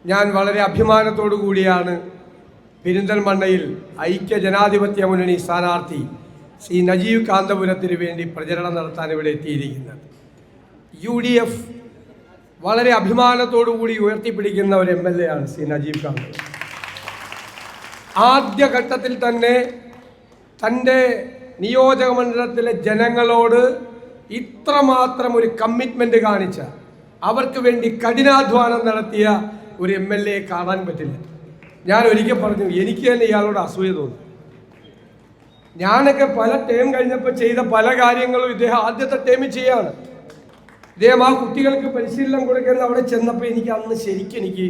ഞാൻ വളരെ അഭിമാനത്തോടു കൂടിയാണ് പെരിന്തൽമണ്ണയിൽ ഐക്യ ജനാധിപത്യ മുന്നണി സ്ഥാനാർത്ഥി ശ്രീ നജീബ് കാന്തപുരത്തിന് വേണ്ടി പ്രചരണം നടത്താൻ ഇവിടെ എത്തിയിരിക്കുന്നത്. UDF വളരെ അഭിമാനത്തോടു കൂടി ഉയർത്തിപ്പിടിക്കുന്ന ഒരു MLA ആണ് ശ്രീ നജീബ് കാന്തപുരം. ആദ്യഘട്ടത്തിൽ തന്നെ തൻ്റെ നിയോജക മണ്ഡലത്തിലെ ജനങ്ങളോട് ഇത്രമാത്രം ഒരു കമ്മിറ്റ്മെൻ്റ് കാണിച്ച, അവർക്ക് വേണ്ടി കഠിനാധ്വാനം നടത്തിയ ഒരു MLA കാണാൻ പറ്റില്ല. ഞാൻ ഒരിക്കൽ പറഞ്ഞു, എനിക്ക് തന്നെ ഇയാളോട് അസൂയ തോന്നി. ഞാനൊക്കെ പല ടേം കഴിഞ്ഞപ്പോൾ ചെയ്ത പല കാര്യങ്ങളും ഇദ്ദേഹം ആദ്യത്തെ ടേമിൽ ചെയ്യാണ്. ഇദ്ദേഹം ആ കുട്ടികൾക്ക് പരിശീലനം കൊടുക്കുന്ന അവിടെ ചെന്നപ്പോൾ എനിക്ക് അന്ന് എനിക്ക്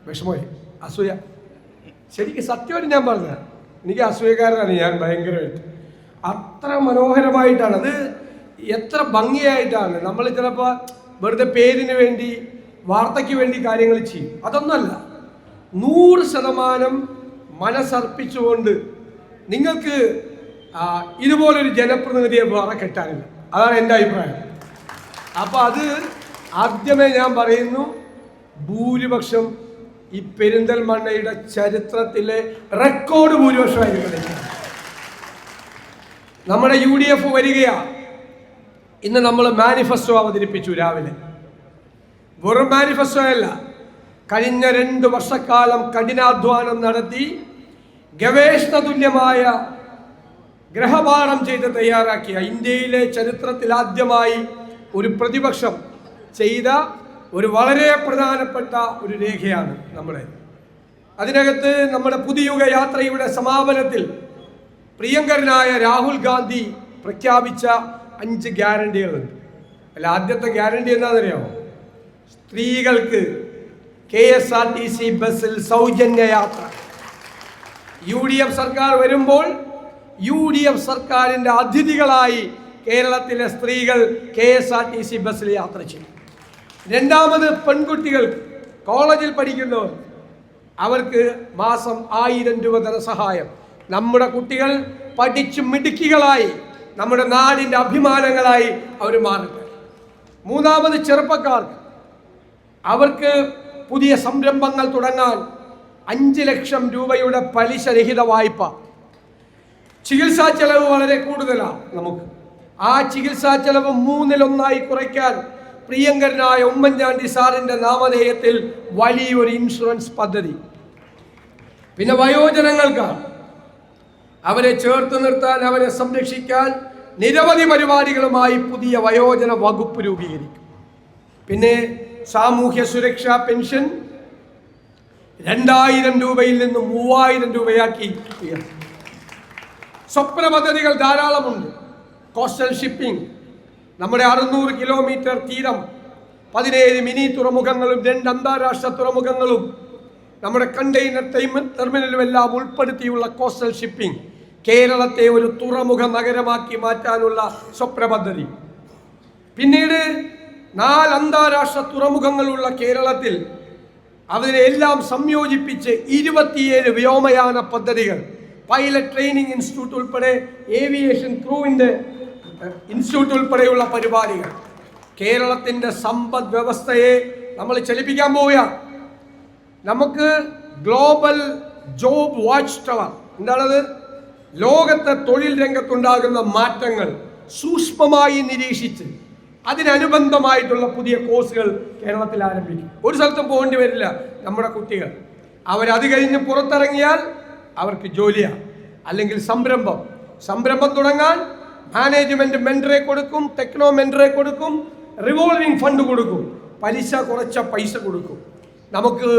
വിഷമമായി, അസൂയ. ശരിക്കും സത്യമായിട്ട് ഞാൻ പറഞ്ഞ, എനിക്ക് അസൂയക്കാരനാണ് ഞാൻ ഭയങ്കരമായിട്ട്. അത്ര മനോഹരമായിട്ടാണ് അത്, എത്ര ഭംഗിയായിട്ടാണ്. നമ്മൾ ചിലപ്പോൾ വെറുതെ പേരിന് വേണ്ടി, വാർത്തയ്ക്ക് വേണ്ടി കാര്യങ്ങൾ ചെയ്യും. അതൊന്നുമല്ല, 100% മനസ്സർപ്പിച്ചുകൊണ്ട് നിങ്ങൾക്ക് ഇതുപോലൊരു ജനപ്രതിനിധിയെ വേറെ കിട്ടാനില്ല. അതാണ് എൻ്റെ അഭിപ്രായം. അപ്പോൾ അത് ആദ്യമേ ഞാൻ പറയുന്നു, ഭൂരിപക്ഷം ഈ പെരിന്തൽമണ്ണയുടെ ചരിത്രത്തിലെ റെക്കോർഡ് ഭൂരിപക്ഷമായിരിക്കും. നമ്മുടെ UDF വരികയാണ്. ഇന്ന് നമ്മൾ മാനിഫെസ്റ്റോ അവതരിപ്പിച്ചു രാവിലെ. വെറും മാനിഫെസ്റ്റോ അല്ല, കഴിഞ്ഞ 2 വർഷക്കാലം കഠിനാധ്വാനം നടത്തി ഗവേഷണ തുല്യമായ ഗ്രഹപാഠം ചെയ്ത് തയ്യാറാക്കിയ, ഇന്ത്യയിലെ ചരിത്രത്തിൽ ആദ്യമായി ഒരു പ്രതിപക്ഷം ചെയ്ത ഒരു വളരെ പ്രധാനപ്പെട്ട ഒരു രേഖയാണ് നമ്മുടെ. അതിനകത്ത് നമ്മുടെ പുതുയുഗ യാത്രയുടെ സമാപനത്തിൽ പ്രിയങ്കരനായ രാഹുൽ ഗാന്ധി പ്രഖ്യാപിച്ച 5 ഗ്യാരണ്ടികളുണ്ട്. അല്ല, ആദ്യത്തെ ഗ്യാരണ്ടി എന്താണെന്നറിയാമോ? സ്ത്രീകൾക്ക് KSRTC ബസ്സിൽ സൗജന്യ യാത്ര. UDF സർക്കാർ വരുമ്പോൾ UDF സർക്കാരിൻ്റെ അതിഥികളായി കേരളത്തിലെ സ്ത്രീകൾ KSRTC ബസ്സിൽ യാത്ര ചെയ്യും. രണ്ടാമത്, പെൺകുട്ടികൾക്ക്, കോളേജിൽ പഠിക്കുന്നവർ, അവർക്ക് മാസം 1000 രൂപ ധനസഹായം. നമ്മുടെ കുട്ടികൾ പഠിച്ച് മിടുക്കികളായി നമ്മുടെ നാടിൻ്റെ അഭിമാനങ്ങളായി അവർ മാറട്ടെ. മൂന്നാമത്, ചെറുപ്പക്കാർക്ക്, അവർക്ക് പുതിയ സംരംഭങ്ങൾ തുടങ്ങാൻ 5 ലക്ഷം രൂപയുടെ പലിശരഹിത വായ്പ. ചികിത്സാ ചെലവ് വളരെ കൂടുതലാണ് നമുക്ക്. ആ ചികിത്സാ ചെലവ് 1/3 കുറയ്ക്കാൻ പ്രിയങ്കരനായ ഉമ്മൻചാണ്ടി സാറിൻ്റെ നാമധേയത്തിൽ വലിയൊരു ഇൻഷുറൻസ് പദ്ധതി. പിന്നെ വയോജനങ്ങൾക്കാണ്, അവരെ ചേർത്ത് നിർത്താൻ, അവരെ സംരക്ഷിക്കാൻ നിരവധി പരിപാടികളുമായി പുതിയ വയോജന വകുപ്പ് രൂപീകരിക്കും. പിന്നെ സാമൂഹ്യ സുരക്ഷാ പെൻഷൻ 2000 രൂപയിൽ നിന്ന് 3000 രൂപയാക്കി ഉയർത്തി. സ്വപ്ന പദ്ധതികൾ ധാരാളമുണ്ട്. കോസ്റ്റൽ ഷിപ്പിംഗ്, നമ്മുടെ 600 കിലോമീറ്റർ തീരം, 17 മിനി തുറമുഖങ്ങളും 2 അന്താരാഷ്ട്ര തുറമുഖങ്ങളും നമ്മുടെ കണ്ടെയ്നർ ടെർമിനലും എല്ലാം ഉൾപ്പെടുത്തിയുള്ള കോസ്റ്റൽ ഷിപ്പിംഗ് കേരളത്തെ ഒരു തുറമുഖ നഗരമാക്കി മാറ്റാനുള്ള സ്വപ്ന പദ്ധതി. പിന്നീട് 4 അന്താരാഷ്ട്ര തുറമുഖങ്ങളുള്ള കേരളത്തിൽ അതിനെല്ലാം സംയോജിപ്പിച്ച് 27 വ്യോമയാന പദ്ധതികൾ, പൈലറ്റ് ട്രെയിനിങ് ഇൻസ്റ്റിറ്റ്യൂട്ട് ഉൾപ്പെടെ, ഏവിയേഷൻ ക്രൂവിൻ്റെ ഇൻസ്റ്റിറ്റ്യൂട്ട് ഉൾപ്പെടെയുള്ള പരിപാടികൾ. കേരളത്തിൻ്റെ സമ്പദ് വ്യവസ്ഥയെ നമ്മൾ ചലിപ്പിക്കാൻ പോവുകയാണ്. നമുക്ക് ഗ്ലോബൽ ജോബ് വാച്ച് ടവർ, എന്താണത്? ലോകത്തെ തൊഴിൽ രംഗത്തുണ്ടാകുന്ന മാറ്റങ്ങൾ സൂക്ഷ്മമായി നിരീക്ഷിച്ച് അതിനനുബന്ധമായിട്ടുള്ള പുതിയ കോഴ്സുകൾ കേരളത്തിൽ ആരംഭിക്കും. ഒരു സ്ഥലത്തും പോകേണ്ടി വരില്ല നമ്മുടെ കുട്ടികൾ. അവരത് കഴിഞ്ഞ് പുറത്തിറങ്ങിയാൽ അവർക്ക് ജോലിയാണ്, അല്ലെങ്കിൽ സംരംഭം തുടങ്ങാൻ മാനേജ്മെൻറ്റ് മെൻറ്ററെ കൊടുക്കും, ടെക്നോ മെൻറ്ററെ കൊടുക്കും, റിവോൾവിംഗ് ഫണ്ട് കൊടുക്കും, പലിശ കുറച്ച പൈസ കൊടുക്കും. നമുക്ക്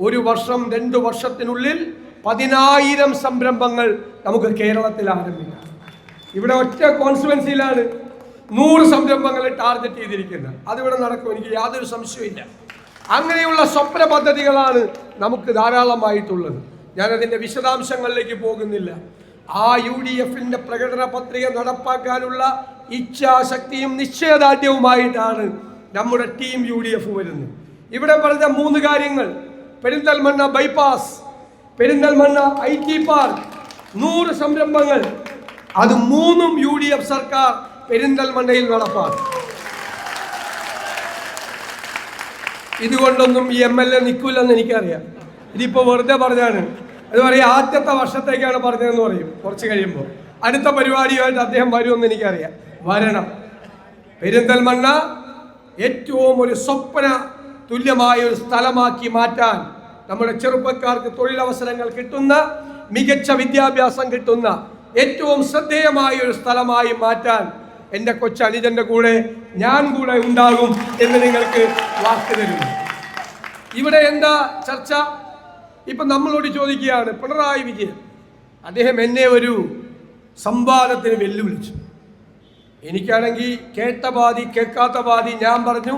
1 വർഷം 2 വർഷത്തിനുള്ളിൽ 10,000 സംരംഭങ്ങൾ നമുക്ക് കേരളത്തിൽ ആരംഭിക്കാം. ഇവിടെ ഒറ്റ കോൺസ്റ്റുവൻസിയിലാണ് 100 സംരംഭങ്ങളെ ടാർഗറ്റ് ചെയ്തിരിക്കുന്നത്. അതിവിടെ നടക്കും, എനിക്ക് യാതൊരു സംശയമില്ല. അങ്ങനെയുള്ള സ്വപ്ന പദ്ധതികളാണ് നമുക്ക് ധാരാളമായിട്ടുള്ളത്. ഞാനതിൻ്റെ വിശദാംശങ്ങളിലേക്ക് പോകുന്നില്ല. ആ UDFൻ്റെ പ്രകടന പത്രിക നടപ്പാക്കാനുള്ള ഇച്ഛാശക്തിയും നിശ്ചയദാർഢ്യവുമായിട്ടാണ് നമ്മുടെ ടീം UDF വരുന്നത്. ഇവിടെ പറഞ്ഞ 3 കാര്യങ്ങൾ, Perinthalmanna bypass, Perinthalmanna IT park, 100 സംരംഭങ്ങൾ, അത് 3ഉം UDF സർക്കാർ പെരിന്തൽമണ്ണയിൽ നടപ്പാക്കും. ഇതുകൊണ്ടൊന്നും ഈ MLA നിൽക്കില്ലെന്ന് എനിക്കറിയാം. ഇതിപ്പോൾ വെറുതെ പറഞ്ഞാണ്. അത് പറയും ആദ്യത്തെ വർഷത്തേക്കാണ് പറഞ്ഞതെന്ന് പറയും. കുറച്ച് കഴിയുമ്പോൾ അടുത്ത പരിപാടിയുമായിട്ട് അദ്ദേഹം വരുമെന്ന് എനിക്കറിയാം. വരണം. പെരിന്തൽമണ്ണ ഏറ്റവും ഒരു സ്വപ്ന തുല്യമായ ഒരു സ്ഥലമാക്കി മാറ്റാൻ, നമ്മുടെ ചെറുപ്പക്കാർക്ക് തൊഴിലവസരങ്ങൾ കിട്ടുന്ന, മികച്ച വിദ്യാഭ്യാസം കിട്ടുന്ന ഏറ്റവും ശ്രദ്ധേയമായ ഒരു സ്ഥലമായി മാറ്റാൻ എൻ്റെ കൊച്ചനുജൻ്റെ കൂടെ ഞാൻ കൂടെ ഉണ്ടാകും എന്ന് നിങ്ങൾക്ക് വാക്ക് തരുന്നു. ഇവിടെ എന്താ ചർച്ച? ഇപ്പം നമ്മളോട് ചോദിക്കുകയാണ് പിണറായി വിജയൻ. അദ്ദേഹം എന്നെ ഒരു സംവാദത്തിന് വെല്ലുവിളിച്ചു. എനിക്കാണെങ്കിൽ കേട്ട പാതി കേൾക്കാത്ത പാതി. ഞാൻ പറഞ്ഞു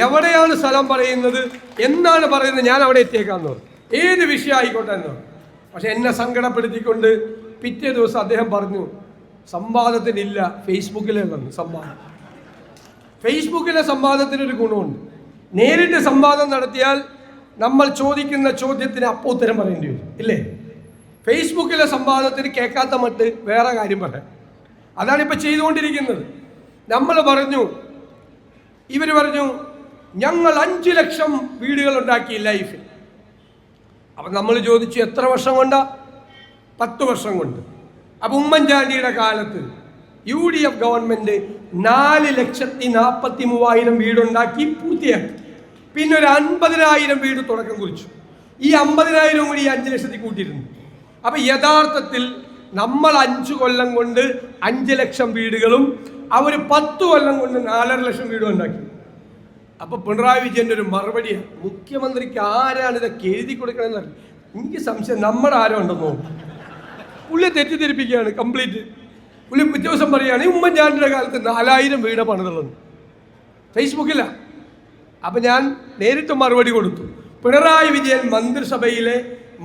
എവിടെയാണ് സ്ഥലം പറയുന്നത്, എന്നാണ് പറയുന്നത്, ഞാൻ അവിടെ എത്തിയേക്കാന്ന് പറഞ്ഞു. ഏത് വിഷയം ആയിക്കോട്ടെ എന്ന്. പക്ഷെ എന്നെ സങ്കടപ്പെടുത്തിക്കൊണ്ട് പിറ്റേ ദിവസം അദ്ദേഹം പറഞ്ഞു സംവാദത്തിനില്ല, ഫേസ്ബുക്കിലേ വന്നു സംവാദം. ഫേസ്ബുക്കിലെ സംവാദത്തിനൊരു ഗുണമുണ്ട്. നേരിട്ട് സംവാദം നടത്തിയാൽ നമ്മൾ ചോദിക്കുന്ന ചോദ്യത്തിന് അപ്പോൾ ഉത്തരം പറയേണ്ടി വരും, ഇല്ലേ? ഫേസ്ബുക്കിലെ സംവാദത്തിന് കേൾക്കാത്ത മട്ട് വേറെ കാര്യം പറയാം. അതാണ് ഇപ്പം ചെയ്തുകൊണ്ടിരിക്കുന്നത്. നമ്മൾ പറഞ്ഞു, ഇവർ പറഞ്ഞു ഞങ്ങൾ 5 ലക്ഷം വീടുകൾ ഉണ്ടാക്കി ലൈഫിൽ. അപ്പം നമ്മൾ ചോദിച്ചു എത്ര വർഷം കൊണ്ടാ? 10 വർഷം കൊണ്ട്. അപ്പം ഉമ്മൻചാണ്ടിയുടെ കാലത്ത് UDF ഗവൺമെൻറ് 4,43,000 വീടുണ്ടാക്കി പൂർത്തിയാക്കി. പിന്നെ ഒരു 50,000 വീട് തുടക്കം കുറിച്ചു. ഈ 50,000 കൂടി 5 ലക്ഷത്തിൽ കൂട്ടിയിരുന്നു. അപ്പം യഥാർത്ഥത്തിൽ നമ്മൾ 5 കൊല്ലം കൊണ്ട് 5 ലക്ഷം വീടുകളും അവർ 10 കൊല്ലം കൊണ്ട് 4.5 ലക്ഷം വീടും ഉണ്ടാക്കി. അപ്പൊ പിണറായി വിജയന്റെ ഒരു മറുപടിയാണ്, മുഖ്യമന്ത്രിക്ക് ആരാണ് ഇതൊക്കെ എഴുതി കൊടുക്കണമെന്ന് എനിക്ക് സംശയം. നമ്മുടെ ആരോ ഉണ്ടെന്നോ? പുള്ളി തെറ്റിദ്ധരിപ്പിക്കുകയാണ് കംപ്ലീറ്റ്. പുള്ളി പിറ്റേ ദിവസം പറയുകയാണ് ഉമ്മൻചാണ്ടിയുടെ കാലത്ത് 4,000 വീട് പണിതുള്ളത് ഫേസ്ബുക്കിലാണ്. അപ്പൊ ഞാൻ നേരിട്ട് മറുപടി കൊടുത്തു. പിണറായി വിജയൻ മന്ത്രിസഭയിലെ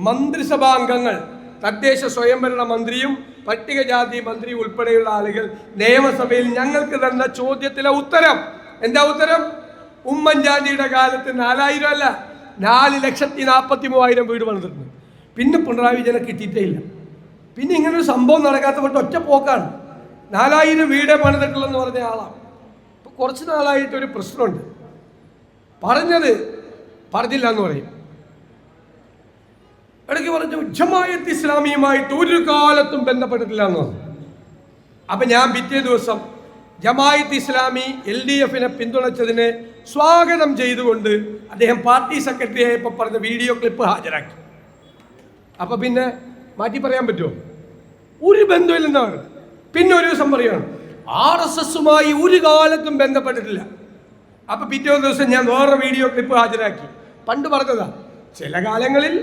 മന്ത്രിസഭാംഗങ്ങൾ, തദ്ദേശ സ്വയംഭരണ മന്ത്രിയും പട്ടികജാതി മന്ത്രി ഉൾപ്പെടെയുള്ള ആളുകൾ നിയമസഭയിൽ ഞങ്ങൾക്ക് തന്ന ചോദ്യത്തിലെ ഉത്തരം എന്താ? ഉത്തരം ഉമ്മൻചാണ്ടിയുടെ കാലത്ത് 4,000 അല്ല 4,43,000 വീട് പണിതിട്ടുണ്ട്. പിന്നെ പിണറായി വിജയനെ കിട്ടിയിട്ടേ ഇല്ല. പിന്നെ ഇങ്ങനൊരു സംഭവം നടക്കാത്തപ്പോൾ ഒറ്റ പോക്കാണ്. 4,000 വീടേ പണിതിട്ടുള്ളെന്ന് പറഞ്ഞ ആളാണ്. ഇപ്പം കുറച്ച് നാളായിട്ടൊരു പ്രശ്നമുണ്ട്. പറഞ്ഞത് പറഞ്ഞില്ല എന്ന് പറയും. ഇടയ്ക്ക് പറഞ്ഞു ജമാഅത്ത് ഇസ്ലാമിയുമായിട്ട് ഒരു കാലത്തും ബന്ധപ്പെട്ടിട്ടില്ല എന്ന് പറഞ്ഞു. അപ്പം ഞാൻ പിറ്റേ ദിവസം ജമാഅത്ത് ഇസ്ലാമി LDFനെ പിന്തുണച്ചതിനെ സ്വാഗതം ചെയ്തുകൊണ്ട് അദ്ദേഹം പാർട്ടി സെക്രട്ടറി ആയപ്പോൾ പറഞ്ഞ വീഡിയോ ക്ലിപ്പ് ഹാജരാക്കി. അപ്പം പിന്നെ മാറ്റി പറയാൻ പറ്റുമോ? ഒരു ബന്ധമില്ലെന്നാണ്. പിന്നെ ഒരു ദിവസം പറയുകയാണ് RSSുമായി ഒരു കാലത്തും ബന്ധപ്പെട്ടിട്ടില്ല. അപ്പം പിറ്റേ ദിവസം ഞാൻ വേറെ വീഡിയോ ക്ലിപ്പ് ഹാജരാക്കി. പണ്ട് പറഞ്ഞതാ, ചില കാലങ്ങളിൽ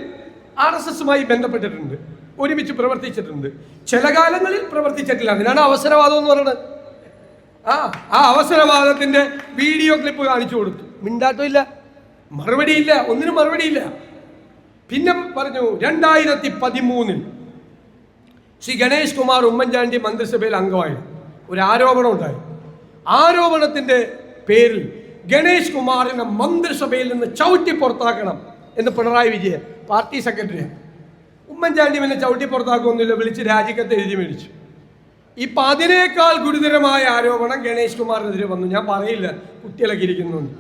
RSSുമായി ബന്ധപ്പെട്ടിട്ടുണ്ട്, ഒരുമിച്ച് പ്രവർത്തിച്ചിട്ടുണ്ട്, ചില കാലങ്ങളിൽ പ്രവർത്തിച്ചിട്ടില്ല. അതിനാണ് അവസരവാദം എന്ന് പറയുന്നത്. ആ അവസരവാദത്തിന്റെ വീഡിയോ ക്ലിപ്പ് കാണിച്ചു കൊടുത്തു. മിണ്ടാട്ടമില്ല, മറുപടിയില്ല, ഒന്നിനും മറുപടിയില്ല. പിന്നെ പറഞ്ഞു 2013 ശ്രീ ഗണേഷ് കുമാർ ഉമ്മൻചാണ്ടി മന്ത്രിസഭയിൽ അംഗമായി ഒരു ആരോപണം ഉണ്ടായി. ആരോപണത്തിന്റെ പേരിൽ ഗണേഷ് കുമാറിനെ മന്ത്രിസഭയിൽ നിന്ന് ചവിട്ടി പുറത്താക്കണം എന്ന് പിണറായി വിജയൻ പാർട്ടി സെക്രട്ടറിയാണ്. ഉമ്മൻചാണ്ടി പിന്നെ ചവിട്ടി പുറത്താക്കുമൊന്നുമില്ല, വിളിച്ച് രാജിക്കത്ത് എഴുതി മേടിച്ചു. ഇപ്പം അതിനേക്കാൾ ഗുരുതരമായ ആരോപണം ഗണേഷ് കുമാറിനെതിരെ വന്നു. ഞാൻ പറയില്ല, കുട്ടികളൊക്കെ ഇരിക്കുന്നുണ്ട്,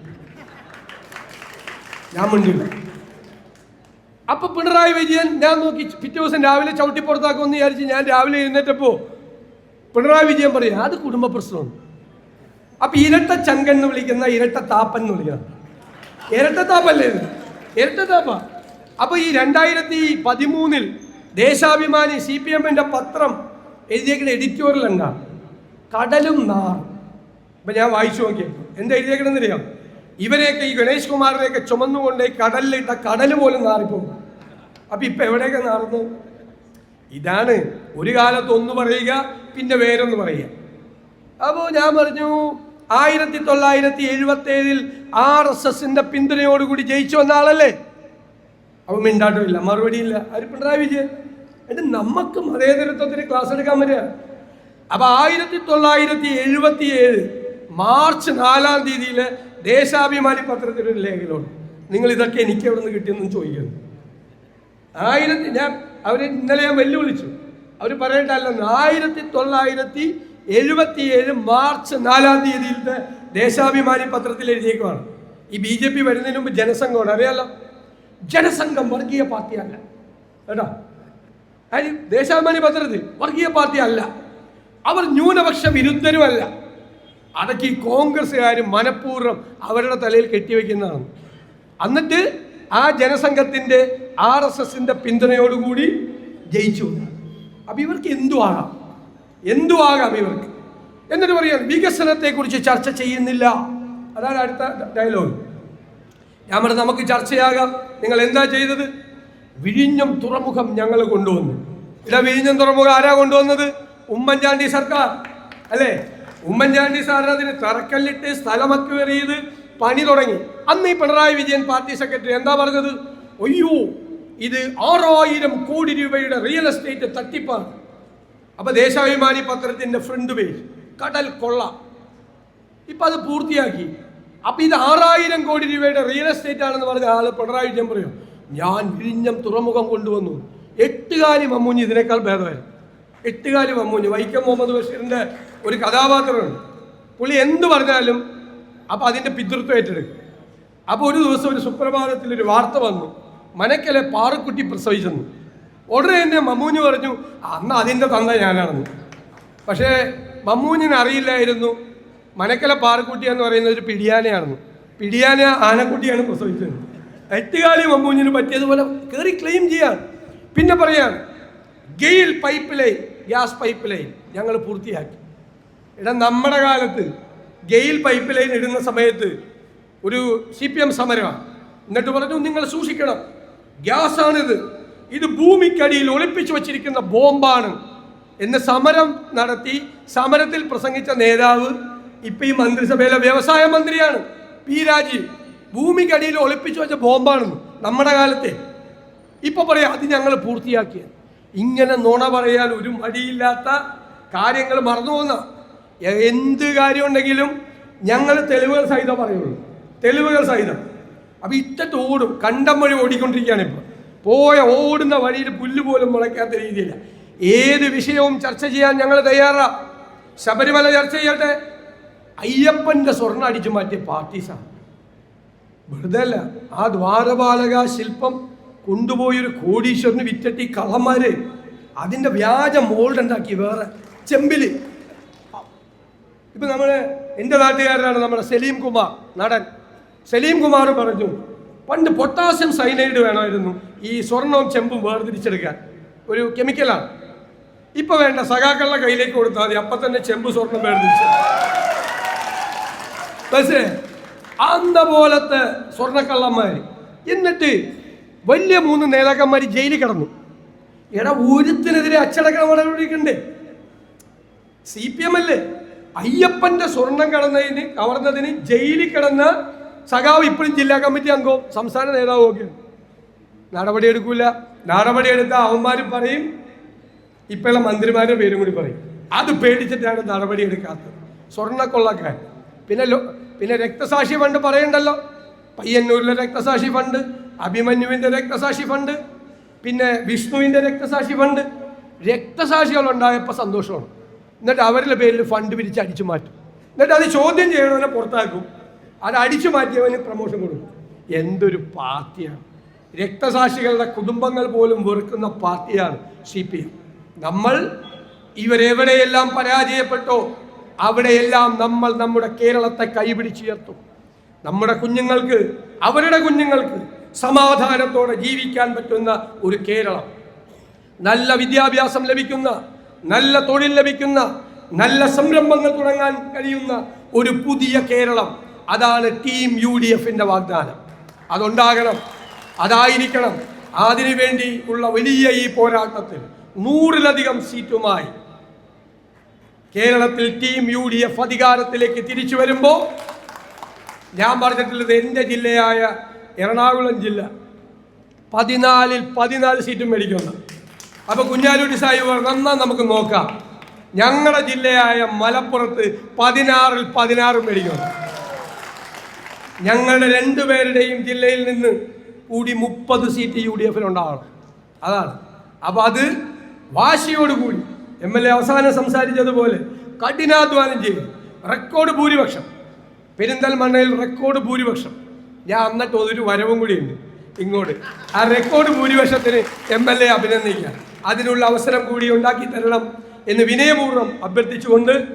ഞാൻ മുണ്ടില്ല. അപ്പൊ പിണറായി വിജയൻ ഞാൻ നോക്കി പിറ്റേ ദിവസം രാവിലെ ചവിട്ടി പുറത്താക്കുമെന്ന് വിചാരിച്ച് ഞാൻ രാവിലെ എഴുന്നേറ്റപ്പോ പിണറായി വിജയൻ പറയാം അത് കുടുംബ പ്രശ്നമാണ്. അപ്പൊ ഇരട്ട ചങ്കെന്ന് വിളിക്കുന്ന ഇരട്ട താപ്പൻ എന്ന് വിളിക്കണം. ഇരട്ടത്താപ്പല്ലേ ഇത്? ഇരട്ടത്താപ്പ. അപ്പൊ ഈ 2013 ദേശാഭിമാനി CPMന്റെ പത്രം എഴുതിയേക്കുന്ന എഡിറ്റോറിയൽ എന്താ? കടലും നാറും. അപ്പൊ ഞാൻ വായിച്ചു നോക്കിയപ്പോൾ എന്താ എഴുതിയേക്കണെന്നറിയാം? ഇവരെയൊക്കെ ഈ ഗണേഷ് കുമാറിനെയൊക്കെ ചുമന്നുകൊണ്ട് കടലിലിട്ട കടൽ പോലും നാറിപ്പോകും. അപ്പൊ ഇപ്പൊ എവിടെയൊക്കെ നാറുന്നു? ഇതാണ് ഒരു കാലത്ത് ഒന്ന് പറയുക, പിന്നെ വേറൊന്ന് പറയുക. അപ്പോൾ ഞാൻ പറഞ്ഞു 1977 RSSന്റെ പിന്തുണയോടുകൂടി ജയിച്ചു വന്ന ആളല്ലേ? അപ്പം മിണ്ടാട്ടമില്ല, മറുപടിയില്ല. അത് പിണറായി വിജയൻ. എന്നിട്ട് നമുക്ക് മതേതരത്വത്തിന് ക്ലാസ് എടുക്കാൻ വരിക. അപ്പം 1977 മാർച്ച് 4-ാം തീയതിയിലെ ദേശാഭിമാനി പത്രത്തിലൊരു ലേഖനമുണ്ട്. നിങ്ങൾ ഇതൊക്കെ എനിക്ക് എവിടെ നിന്ന് കിട്ടിയെന്ന് ചോദിക്കുന്നു. ഇന്നലെ ഞാൻ വെല്ലുവിളിച്ചു. അവർ പറയട്ടല്ലെന്ന് 1977 മാർച്ച് 4-ാം തീയതിയിലത്തെ ദേശാഭിമാനി പത്രത്തിൽ എഴുതിയേക്കുവാണ്. ഈ BJP വരുന്നതിന് മുമ്പ് ജനസംഘമാണ്, അറിയാലോ. ജനസംഘം വർഗീയ പാർട്ടിയല്ല കേട്ടോ. കാര്യം ദേശാഭിമാനി പത്രത്തിൽ വർഗീയ പാർട്ടി അല്ല, അവർ ന്യൂനപക്ഷ വിരുദ്ധരുമല്ല. അതൊക്കെ ഈ കോൺഗ്രസ്സുകാരും മനഃപൂർവ്വം അവരുടെ തലയിൽ കെട്ടിവെക്കുന്നതാണ്. എന്നിട്ട് ആ ജനസംഘത്തിൻ്റെ RSSന്റെ പിന്തുണയോടുകൂടി ജയിച്ചു. അപ്പം ഇവർക്ക് എന്തു ആകാം ഇവർക്ക്. എന്നിട്ട് പറയാം വികസനത്തെക്കുറിച്ച് ചർച്ച ചെയ്യുന്നില്ല. അതാണ് അടുത്ത ഡയലോഗ്. ഞാൻ പറഞ്ഞു നമുക്ക് ചർച്ചയാകാം. നിങ്ങൾ എന്താ ചെയ്തത്? വിഴിഞ്ഞം തുറമുഖം ഞങ്ങൾ കൊണ്ടുവന്നു. വിഴിഞ്ഞം തുറമുഖം ആരാ കൊണ്ടുവന്നത്? ഉമ്മൻചാണ്ടി സർക്കാർ അല്ലേ? ഉമ്മൻചാണ്ടി സാറിന് അതിന് തറക്കല്ലിട്ട് സ്ഥലമൊക്കെ എറിയത് പണി തുടങ്ങി. അന്ന് ഈ പിണറായി വിജയൻ പാർട്ടി സെക്രട്ടറി എന്താ പറഞ്ഞത്? അയ്യോ, ഇത് 6000 കോടി രൂപയുടെ റിയൽ എസ്റ്റേറ്റ് തട്ടിപ്പാണ്. അപ്പൊ ദേശാഭിമാനി പത്രത്തിന്റെ ഫ്രണ്ട് പേജ് കടൽ കൊള്ള. ഇപ്പൊ അത് പൂർത്തിയാക്കി. അപ്പൊ ഇത് 6000 കോടി രൂപയുടെ റിയൽ എസ്റ്റേറ്റ് ആണെന്ന് പറഞ്ഞ ആള് പിണറായി വിജയൻ പറയും ഞാൻ വിഴിഞ്ഞം തുറമുഖം കൊണ്ടുവന്നു. 8 കാലി മമ്മൂഞ്ഞ് ഇതിനേക്കാൾ ഭേദമായിരുന്നു. 8 കാലി മമ്മൂഞ്ഞ് വൈക്കം മുഹമ്മദ് ബഷീറിന്റെ ഒരു കഥാപാത്രമുണ്ട്. പുള്ളി എന്ത് പറഞ്ഞാലും അപ്പൊ അതിന്റെ പിതൃത്വം ഏറ്റെടുക്കും. അപ്പോൾ ഒരു ദിവസം ഒരു സുപ്രഭാതത്തിൽ ഒരു വാർത്ത വന്നു, മനക്കലെ പാറക്കുട്ടി പ്രസവിച്ചെന്നു. ഉടനെ തന്നെ മമ്മൂഞ്ഞ് പറഞ്ഞു അന്ന് അതിൻ്റെ തന്ന ഞാനാണെന്ന്. പക്ഷേ മമ്മൂഞ്ഞിന് അറിയില്ലായിരുന്നു മനക്കലെ പാറക്കുട്ടി എന്ന് പറയുന്നത് ഒരു പിടിയാനയാണെന്ന്. പിടിയാന ആനക്കുട്ടിയാണ് പ്രസവിച്ചത്. 8 കാലി മമ്മൂഞ്ഞിന് പറ്റിയതുപോലെ കയറി ക്ലെയിം ചെയ്യാൻ. പിന്നെ പറയാൻ GAIL pipeline, gas pipeline ഞങ്ങൾ പൂർത്തിയാക്കി. നമ്മുടെ കാലത്ത് ഗെയിൽ പൈപ്പ് ലൈൻ ഇടുന്ന സമയത്ത് ഒരു CPM സമരമാണ്. എന്നിട്ട് പറഞ്ഞു നിങ്ങൾ സൂക്ഷിക്കണം, ഗ്യാസാണിത്, ഇത് ഭൂമിക്കടിയിൽ ഒളിപ്പിച്ചു വച്ചിരിക്കുന്ന ബോംബാണ് എന്ന് സമരം നടത്തി. സമരത്തിൽ പ്രസംഗിച്ച നേതാവ് ഇപ്പം ഈ മന്ത്രിസഭയിലെ വ്യവസായ മന്ത്രിയാണ്, P. രാജീവ്. ഭൂമിക്കടിയിൽ ഒളിപ്പിച്ചു വെച്ച ബോംബാണെന്ന് നമ്മുടെ കാലത്തെ. ഇപ്പൊ പറയാം അത് ഞങ്ങൾ പൂർത്തിയാക്കിയ. ഇങ്ങനെ നുണ പറയാൻ ഒരു മടിയില്ലാത്ത കാര്യങ്ങൾ മറന്നു പോകുന്ന എന്ത് കാര്യമുണ്ടെങ്കിലും ഞങ്ങൾ തെളിവുകൾ സഹിതം പറയുള്ളൂ, തെളിവുകൾ സഹിതം. അപ്പം ഇട്ടിട്ട് ഓടും, കണ്ടം വഴി ഓടിക്കൊണ്ടിരിക്കുകയാണ്. ഇപ്പോൾ ഓടുന്ന വഴിയിൽ പുല്ല് പോലും മുളയ്ക്കാത്ത രീതിയില്ല. ഏത് വിഷയവും ചർച്ച ചെയ്യാൻ ഞങ്ങൾ തയ്യാറാ. ശബരിമല ചർച്ച ചെയ്യട്ടെ. അയ്യപ്പൻ്റെ സ്വർണ്ണം അടിച്ചു മാറ്റിയ പാർട്ടീസാണ്, വെറുതെ അല്ല. ആ ദ്വാരപാലക ശില്പം കൊണ്ടുപോയൊരു കോടീശ്വരന് വിറ്റിട്ട് കള്ളന്മാര് അതിൻ്റെ വ്യാജ മോൾഡ് ഉണ്ടാക്കി വേറെ ചെമ്പില്. ഇപ്പം എൻ്റെ നാട്ടുകാരനാണ് നമ്മുടെ സലീം കുമാർ, നടൻ സലീം കുമാർ പറഞ്ഞു പണ്ട് പൊട്ടാസ്യം സൈനൈഡ് വേണമായിരുന്നു ഈ സ്വർണവും ചെമ്പും വേർതിരിച്ചെടുക്കാൻ, ഒരു കെമിക്കലാണ്. ഇപ്പൊ വേണ്ട, സഖാക്കളുടെ കയ്യിലേക്ക് കൊടുത്താൽ മതി, അപ്പം തന്നെ ചെമ്പ് സ്വർണം വേർതിരിച്ചു. പക്ഷേ അന്ന പോലത്തെ സ്വർണ്ണക്കള്ളന്മാർ. എന്നിട്ട് വലിയ 3 നേതാക്കന്മാർ ജയിലിൽ കിടന്നു. ഒരുത്തിനെതിരെ അച്ചടക്ക നടപടിയുണ്ട്. CPM അല്ലേ? അയ്യപ്പന്റെ സ്വർണം കവർന്നതിന് ജയിലിൽ കിടന്ന സഖാവ് ഇപ്പോഴും ജില്ലാ കമ്മിറ്റി അംഗവും സംസ്ഥാന നേതാവും ഒക്കെയാണ്. നടപടിയെടുക്കൂല. നടപടിയെടുത്ത അവന്മാർ പറയും, ഇപ്പോഴുള്ള മന്ത്രിമാരുടെ പേരും കൂടി പറയും. അത് പേടിച്ചിട്ടാണ് നടപടിയെടുക്കാത്തത്. സ്വർണ്ണക്കൊള്ളക്കാർ. പിന്നെ രക്തസാക്ഷി ഫണ്ട് പറയണ്ടല്ലോ. പയ്യന്നൂരിലെ രക്തസാക്ഷി ഫണ്ട്, അഭിമന്യുവിൻ്റെ രക്തസാക്ഷി ഫണ്ട്, പിന്നെ വിഷ്ണുവിൻ്റെ രക്തസാക്ഷി ഫണ്ട്. രക്തസാക്ഷികൾ ഉണ്ടായപ്പോൾ സന്തോഷമാണ്. എന്നിട്ട് അവരുടെ പേരിൽ ഫണ്ട് പിരിച്ച് അടിച്ചു മാറ്റും. എന്നിട്ട് അത് ചോദ്യം ചെയ്യണവനെ പുറത്താക്കും. അത് അടിച്ചു മാറ്റിയവന് പ്രമോഷൻ കൊടുക്കും. എന്തൊരു പാർട്ടിയാണ്! രക്തസാക്ഷികളുടെ കുടുംബങ്ങൾ പോലും വെറുക്കുന്ന പാർട്ടിയാണ് CPM. നമ്മൾ ഇവരെവിടെയെല്ലാം പരാജയപ്പെട്ടോ അവിടെയെല്ലാം നമ്മൾ നമ്മുടെ കേരളത്തെ കൈപിടിച്ചുയർത്തും. നമ്മുടെ കുഞ്ഞുങ്ങൾക്ക്, അവരുടെ കുഞ്ഞുങ്ങൾക്ക് സമാധാനത്തോടെ ജീവിക്കാൻ പറ്റുന്ന ഒരു കേരളം, നല്ല വിദ്യാഭ്യാസം ലഭിക്കുന്ന, നല്ല തൊഴിൽ ലഭിക്കുന്ന, നല്ല സംരംഭങ്ങൾ തുടങ്ങാൻ കഴിയുന്ന ഒരു പുതിയ കേരളം. അതാണ് ടീം UDFന്റെ വാഗ്ദാനം. അതുണ്ടാകണം, അതായിരിക്കണം. അതിനുവേണ്ടി ഉള്ള വലിയ ഈ പോരാട്ടത്തിൽ 100-ലധികം സീറ്റുമായി കേരളത്തിൽ ടീം UDF അധികാരത്തിലേക്ക് തിരിച്ചു വരുമ്പോൾ, ഞാൻ പറഞ്ഞിട്ടുള്ളത് എൻ്റെ ജില്ലയായ എറണാകുളം ജില്ല 14-ൽ 14 സീറ്റും മേടിക്കുന്നു. അപ്പോൾ കുഞ്ഞാലുട്ടി സാഹിബ് നന്നാ നമുക്ക് നോക്കാം. ഞങ്ങളുടെ ജില്ലയായ മലപ്പുറത്ത് 16-ൽ 16 മേടിക്കുന്നു. ഞങ്ങളുടെ 2 പേരുടെയും ജില്ലയിൽ നിന്ന് കൂടി 30 സീറ്റ് UDFിലുണ്ടാവണം. അതാണ്. അപ്പോൾ അത് വാശിയോടുകൂടി MLA അവസാനം സംസാരിച്ചതുപോലെ കഠിനാധ്വാനം ചെയ്യും. റെക്കോർഡ് ഭൂരിപക്ഷം, പെരിന്തൽമണ്ണയിൽ റെക്കോർഡ് ഭൂരിപക്ഷം ഞാൻ എന്നിട്ട് ഒരു വരവും കൂടി ഉണ്ട് ഇങ്ങോട്ട്. ആ റെക്കോർഡ് ഭൂരിപക്ഷത്തിന് MLA അഭിനന്ദിക്കുക. അതിനുള്ള അവസരം കൂടി ഉണ്ടാക്കി തരണം എന്ന് വിനയപൂർവ്വം അഭ്യർത്ഥിച്ചുകൊണ്ട്